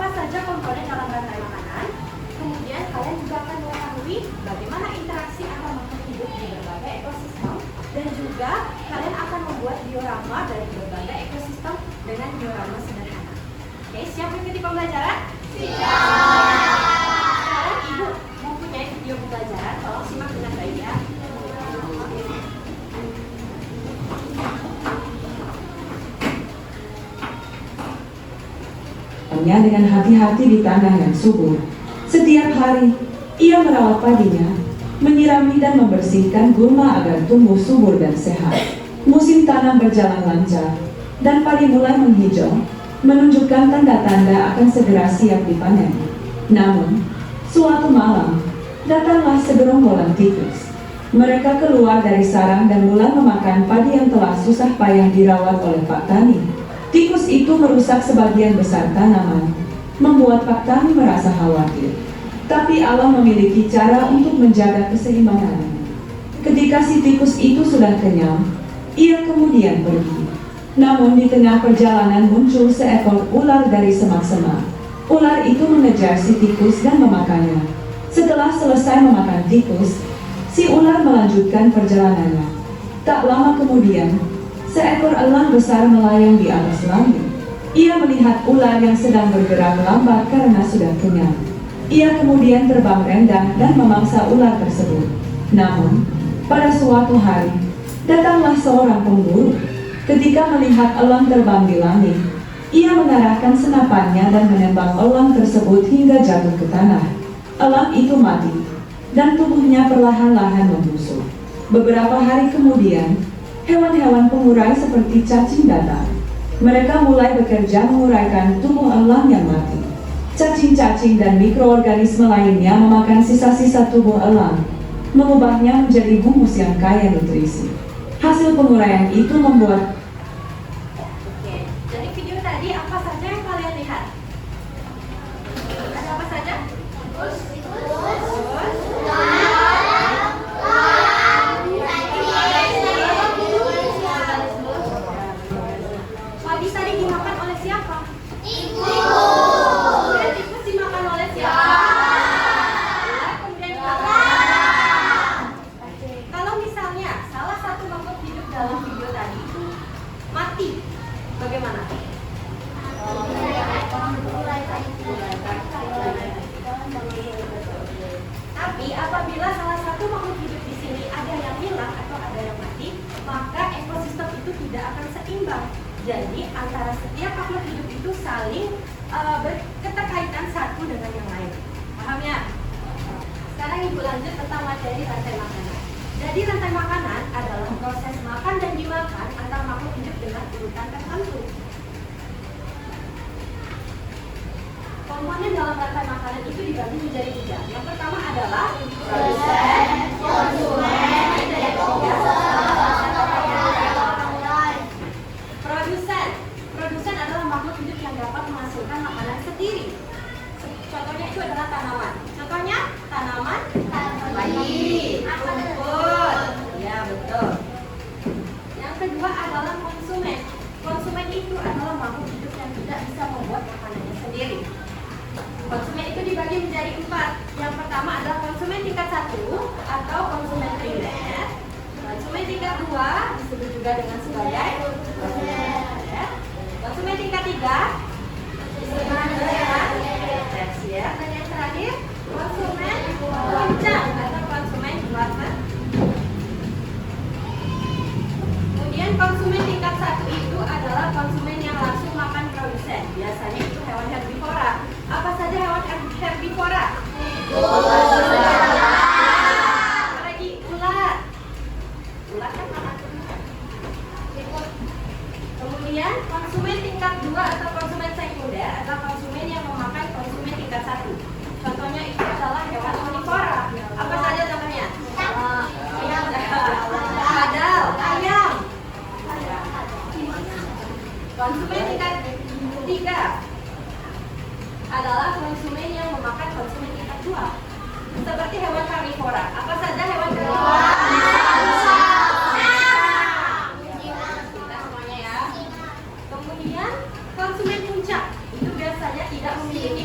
apa saja komponen dalam rantai makanan. Kemudian kalian juga akan mengetahui bagaimana interaksi antar makhluk hidup di berbagai ekosistem, dan juga kalian akan membuat diorama dari berbagai ekosistem dengan diorama sederhana. Oke, siap mengikuti pembelajaran? Siap. Sekarang Ibu mempunyai video pembelajaran, tolong simak dengan baik ya. Dengan hati-hati di tanah yang subur. Setiap hari, ia merawat padinya, menyirami dan membersihkan gulma agar tumbuh subur dan sehat. Musim tanam berjalan lancar, dan padi mulai menghijau, menunjukkan tanda-tanda akan segera siap dipanen. Namun, suatu malam, datanglah segerombolan tikus. Mereka keluar dari sarang dan mulai memakan padi yang telah susah payah dirawat oleh Pak Tani. Tikus itu merusak sebagian besar tanaman, membuat Pak Tani merasa khawatir. Tapi Allah memiliki cara untuk menjaga keseimbangan. Ketika si tikus itu sudah kenyang, ia kemudian pergi. Namun di tengah perjalanan muncul seekor ular dari semak-semak. Ular itu mengejar si tikus dan memakannya. Setelah selesai memakan tikus, si ular melanjutkan perjalanannya. Tak lama kemudian, seekor elang besar melayang di atas langit. Ia melihat ular yang sedang bergerak lambat karena sudah kenyang. Ia kemudian terbang rendah dan memangsa ular tersebut. Namun, pada suatu hari, datanglah seorang pemburu. Ketika melihat elang terbang di langit, ia mengarahkan senapannya dan menembak elang tersebut hingga jatuh ke tanah. Elang itu mati, dan tubuhnya perlahan-lahan membusuk. Beberapa hari kemudian, hewan-hewan pengurai seperti cacing datang. Mereka mulai bekerja menguraikan tubuh elang yang mati. Cacing-cacing dan mikroorganisme lainnya memakan sisa-sisa tubuh elang, mengubahnya menjadi humus yang kaya nutrisi. Hasil penguraian itu membuat... Oke, dari video tadi apa saja yang kalian lihat? Ada apa saja? Padi tadi dimakan oleh siapa? Kemudian tikus dimakan oleh siapa? Kemudian dimakan. Kalau misalnya salah satu makhluk hidup dalam video tadi itu mati, bagaimana? Tapi apabila salah satu makhluk hidup di sini ada yang hilang atau ada yang mati, maka ekosistem itu tidak akan seimbang. Jadi antara setiap makhluk hidup itu saling berketerkaitan satu dengan yang lain. Paham ya? Sekarang Ibu lanjut tentang materi rantai makanan. Jadi rantai makanan adalah proses makan dan dimakan antar makhluk hidup dengan urutan tertentu. Komponen dalam rantai makanan itu dibagi menjadi 3. Yang pertama adalah produsen, konsumen, dan yang ketiga produsen. Produsen adalah makhluk hidup yang dapat menghasilkan makanan sendiri. Contohnya itu adalah tanaman. Contohnya tanaman, padi, rumput. Ya, betul. Yang kedua adalah konsumen. Konsumen itu adalah makhluk hidup yang tidak bisa membuat makanannya sendiri. Konsumen itu dibagi menjadi 4. Yang pertama adalah konsumen tingkat 1 atau konsumen primer. Konsumen tingkat 2 disebut juga dengan sebagai konsumen tersier. Konsumen tingkat 3 disebut dengan tersier. Dan yang terakhir konsumen puncak atau konsumen kelas. Kemudian konsumen tingkat 1 itu adalah konsumen yang langsung makan produsen. Biasanya itu hewan herbivora. Apa saja hewan herbivora? Apalagi ular. Ular kan makan. Kemudian konsumen tingkat 2 atau konsumen sekunder adalah konsumen yang memakan konsumen tingkat 1. Contohnya itu adalah hewan omnivora. Apa saja contohnya? Kadal, ayam. Konsumen tingkat 3 adalah konsumen yang memakan konsumen tingkat 2. Seperti hewan karnivora. Apa saja hewan karnivora? Kita semuanya ya. Kemudian konsumen puncak itu biasanya tidak memiliki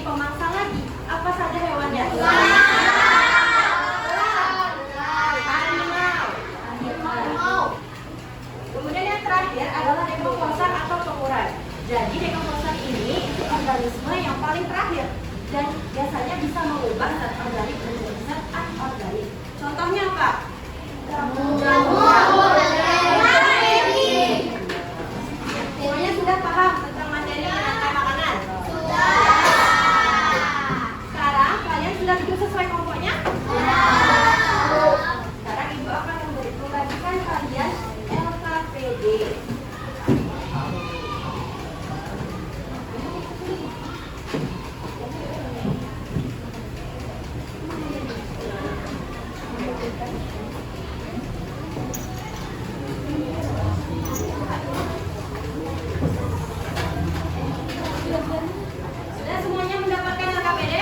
Jadi dekomposer ini itu organisme yang paling terakhir dan biasanya bisa mengubah zat organik menjadi zat anorganik. Contohnya apa? Semuanya sudah paham tentang materi penyertai makanan? Sekarang kalian sudah hidup sesuai kelompoknya? Sekarang ibu akan membagikan kalian LKPD. Sudah semuanya mendapatkan LKPD?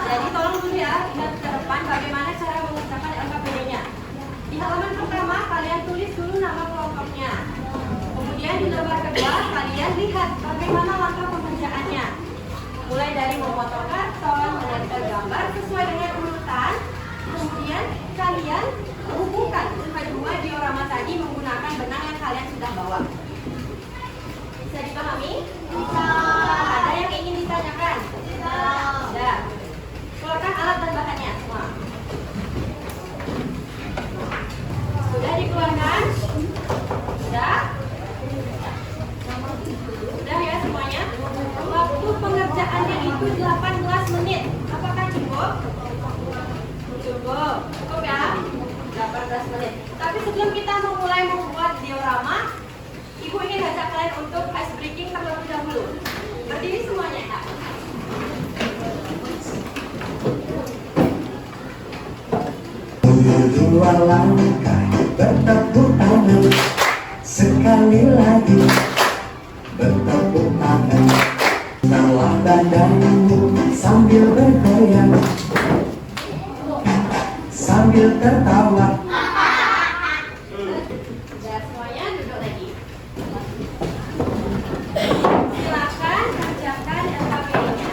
Jadi tolong dulu ya, lihat ke depan bagaimana cara mengerjakan LKPD-nya. Di halaman pertama, kalian tulis dulu nama kelompoknya. Kemudian di lembar kedua, kalian lihat bagaimana langkah pengerjaannya. Mulai dari memotong karton, menempel gambar sesuai dengan urutan. Kemudian kalian hubungkan dua diorama tadi menggunakan benang yang kalian sudah bawa. Bisa dipahami? Bisa. Ada yang ingin ditanyakan? Sudah. Keluarkan alat dan bahannya semua. Sudah dikeluarkan? Sudah? Sudah ya semuanya? Waktu pengerjaannya itu 18 menit. Apakah cukup? Cukup. Cukup ya? 18 menit. Tapi sebelum kita memulai membuat diorama, Ibu ingin ajak kalian untuk ice breaking terlebih dahulu. Berdiri semuanya ya. Dua langkah bertepuk tangan, sekali lagi bertepuk tangan. Tawa badanmu sambil bergoyang, sambil tertawa. Sudah semuanya duduk lagi. Silakan kerjakan LKPD-nya.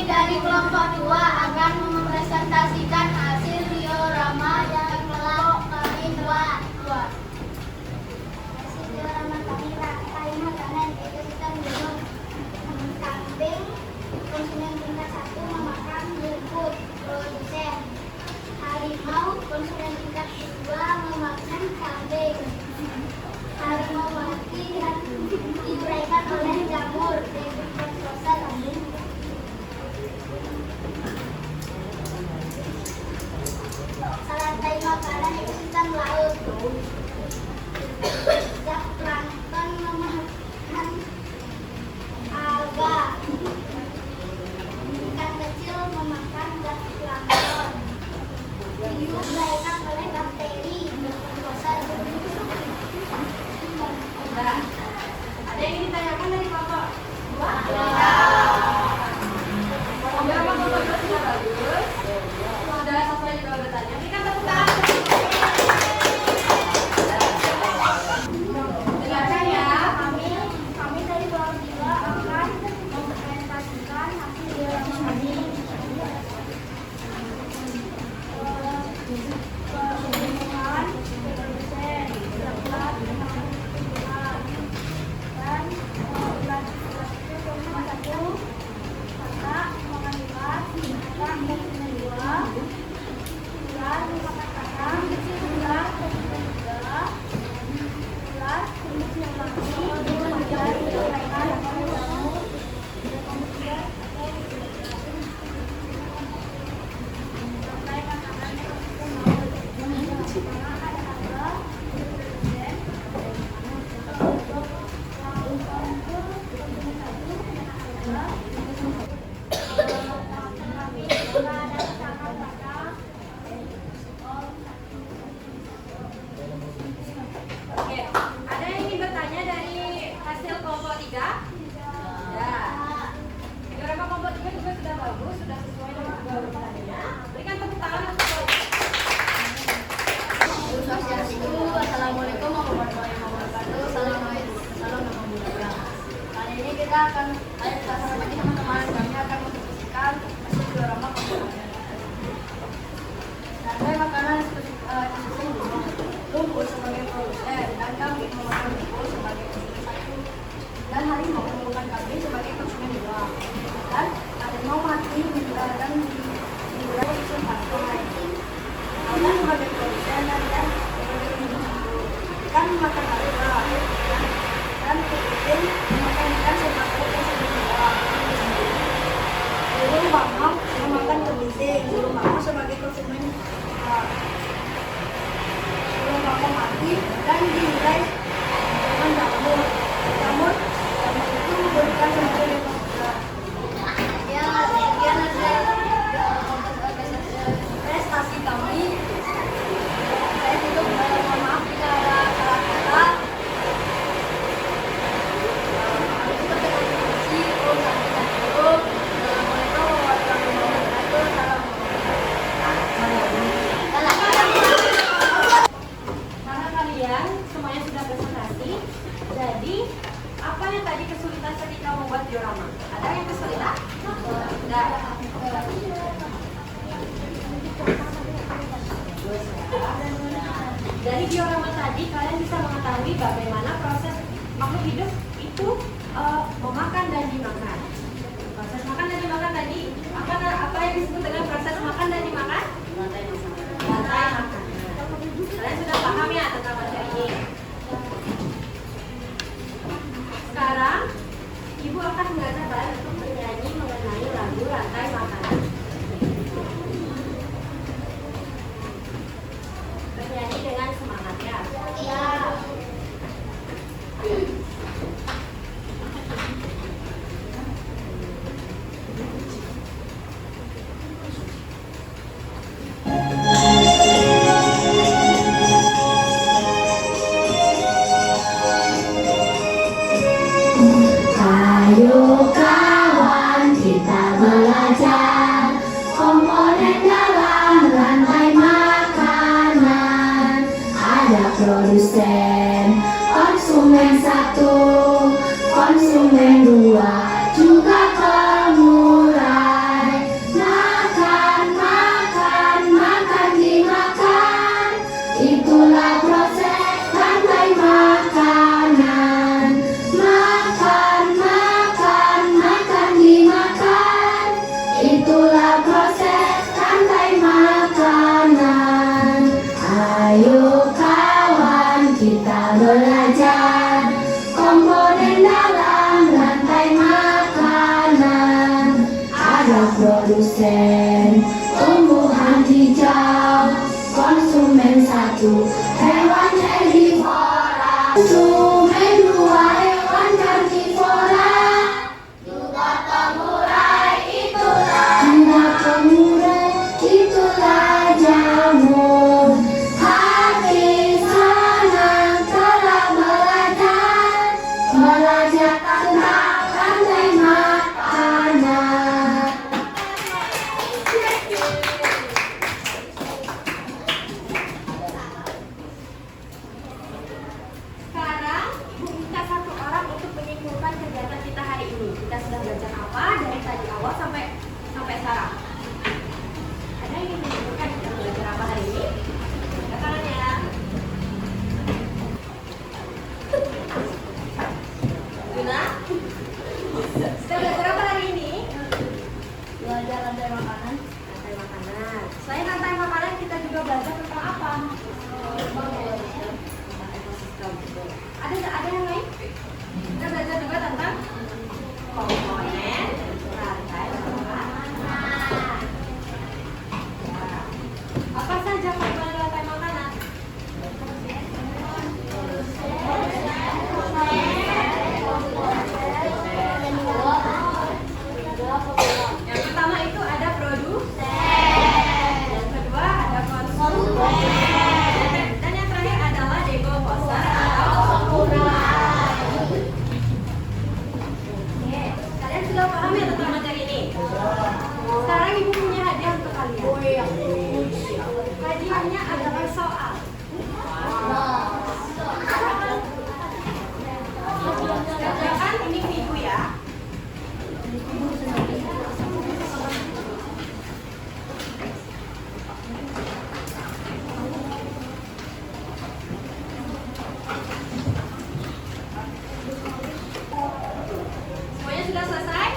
dari kelompok 2 akan mempresentasikan hasil diorama dari kelompok kami 2. Hasil diorama kami rangkai makanan yaitu kita minum kambing, konsumen tingkat 1 memakan rumput, produsen. Harimau, konsumen tingkat 2 memakan kambing. Harimau mati dan diuraikan oleh jamur, yaitu proses. Rantai makanan itu ikan laut. Zat plankton memakan alga. Ikan kecil memakan zat plankton. Hiu dilahirkan oleh bakteri berproses. Nah, ada yang ingin ditanyakan dari kelompok 2? Beberapa kelompok 2 sudah bagus. Sudah sesuai juga bertanya. Berikan tepuk tangan. Dengarkan ya. Kami dari kelompok 2 akan mempresentasikan hasil diorama kami. Pemilihan produsen, zat dan ulat itu cuma 1 kata makan ulat, makan konsumen 2 ulat makan kacang, ulat konsumen 3 ulat konsumen lagi kemudian diuraikan oleh jamur kemudian rantai makanan ekosistem laut. Pertama ada alga, produsen, untuk konsumen 1 ada kami juga ada kacang kacang. Oke, ada yang ingin bertanya dari hasil kelompok 3? Ya. Diorama kelompok 3 juga sudah bagus, sudah sesuai dengan juga bertanya. Berikan tepuk tangan untuk kelompok. Assalamualaikum warahmatullahi wabarakatuh. Salam nama budaya. Kali ini kita akan sama teman-teman kami akan mempresentasikan hasil diorama makanan. Rantai makanan ekosistem rumput sebagai produsen dan kambing memakan rumput sebagai konsumen 1 dan harimau memakan kambing sebagai konsumen 2 dan harimau mati dan diurai sebagai alga sebagai produsen dan sebagai konsumen 1 ikan memakan alga dan kemudian memakan ikan sebagai konsumen 2. Burung bangau memakan kepiting, burung bangau sebagai konsumen 2. Burung bangau mati dan diurai dengan jamur. Jamur itu memberikan sebagai prestasi kami. Saya tutup mohon maaf jika ada salah kata. Itu terima kasih. Assalamualaikum warahmatullahi wabarakatuh. Karena kalian semuanya sudah presentasi, jadi apa yang tadi kesulitan ketika membuat diorama? Ada yang kesulitan? Enggak. Dari diorama tadi kalian bisa mengetahui bagaimana proses makhluk hidup itu memakan dan dimakan. Proses makan dan dimakan tadi apa yang disebut dengan proses makan dan dimakan? Rantai makan. Kalian sudah paham ya tentang materi ini? Sekarang Ibu akan mengajak kalian untuk bernyanyi mengenai lagu Rantai Makanan. Bernyanyi dengan semangat ya. Ya. Ayo kawan kita belajar komponen dalam rantai makanan. Ada produsen, kita sudah belajar apa dari tadi awal sampai sekarang? Ada yang ingin menunjukkan kita belajar apa hari ini? Angkat tangannya. Luna, kita belajar apa hari ini? Belajar rantai makanan. Rantai makanan. Selain rantai makanan, kita juga belajar tentang apa? Tentang ekosistem. Ada yang lain? Kita belajar juga tentang komponen rantai makanan. Ya. Apa saja komponen rantai makanan? Yang pertama itu ada produsen. Yang kedua ada konsumen. Dan yang terakhir adalah dekomposer atau pengurai. Oke, kalian sudah paham ya tentang materi ini? Sekarang ibu punya hadiah untuk kalian. Hadiahnya adalah soal. Kerjakan ini ke ibu ya. Semuanya sudah selesai?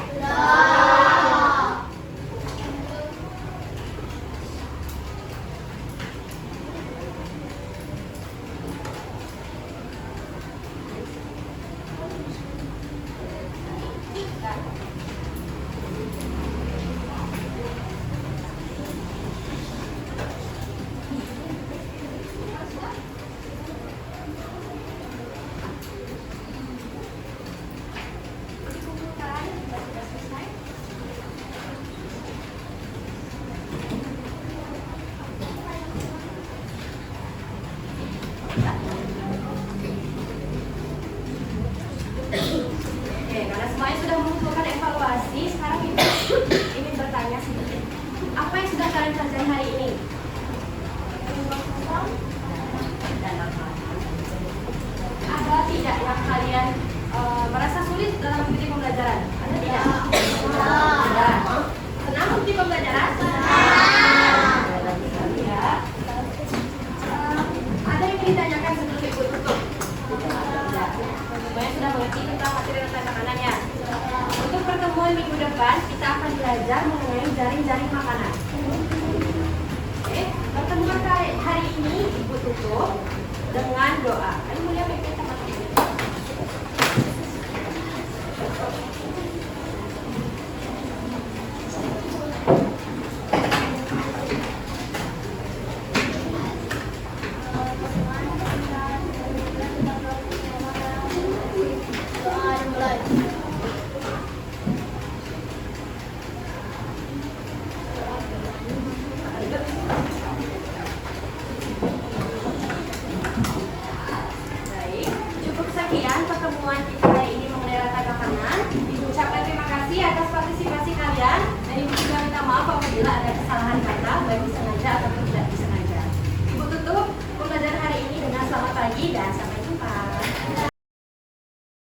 Oke, karena semuanya sudah mengumpulkan evaluasi, sekarang ibu ingin bertanya sedikit. Apa yang sudah kalian pelajari hari ini? Ada tidak yang kalian merasa sulit dalam mengikuti pembelajaran? Ada tidak? Ada. Senang mengikuti pembelajaran? Ya. Ada yang ingin ditanyakan sebelum ibu tutup? Semuanya sudah mengerti tentang materi rantai makanan ya? Untuk pertemuan minggu depan, kita akan belajar mengenai jaring-jaring makanan. Oke, pertemuan hari ini ibu tutup dengan doa. Ayo mulia pimpin teman-teman.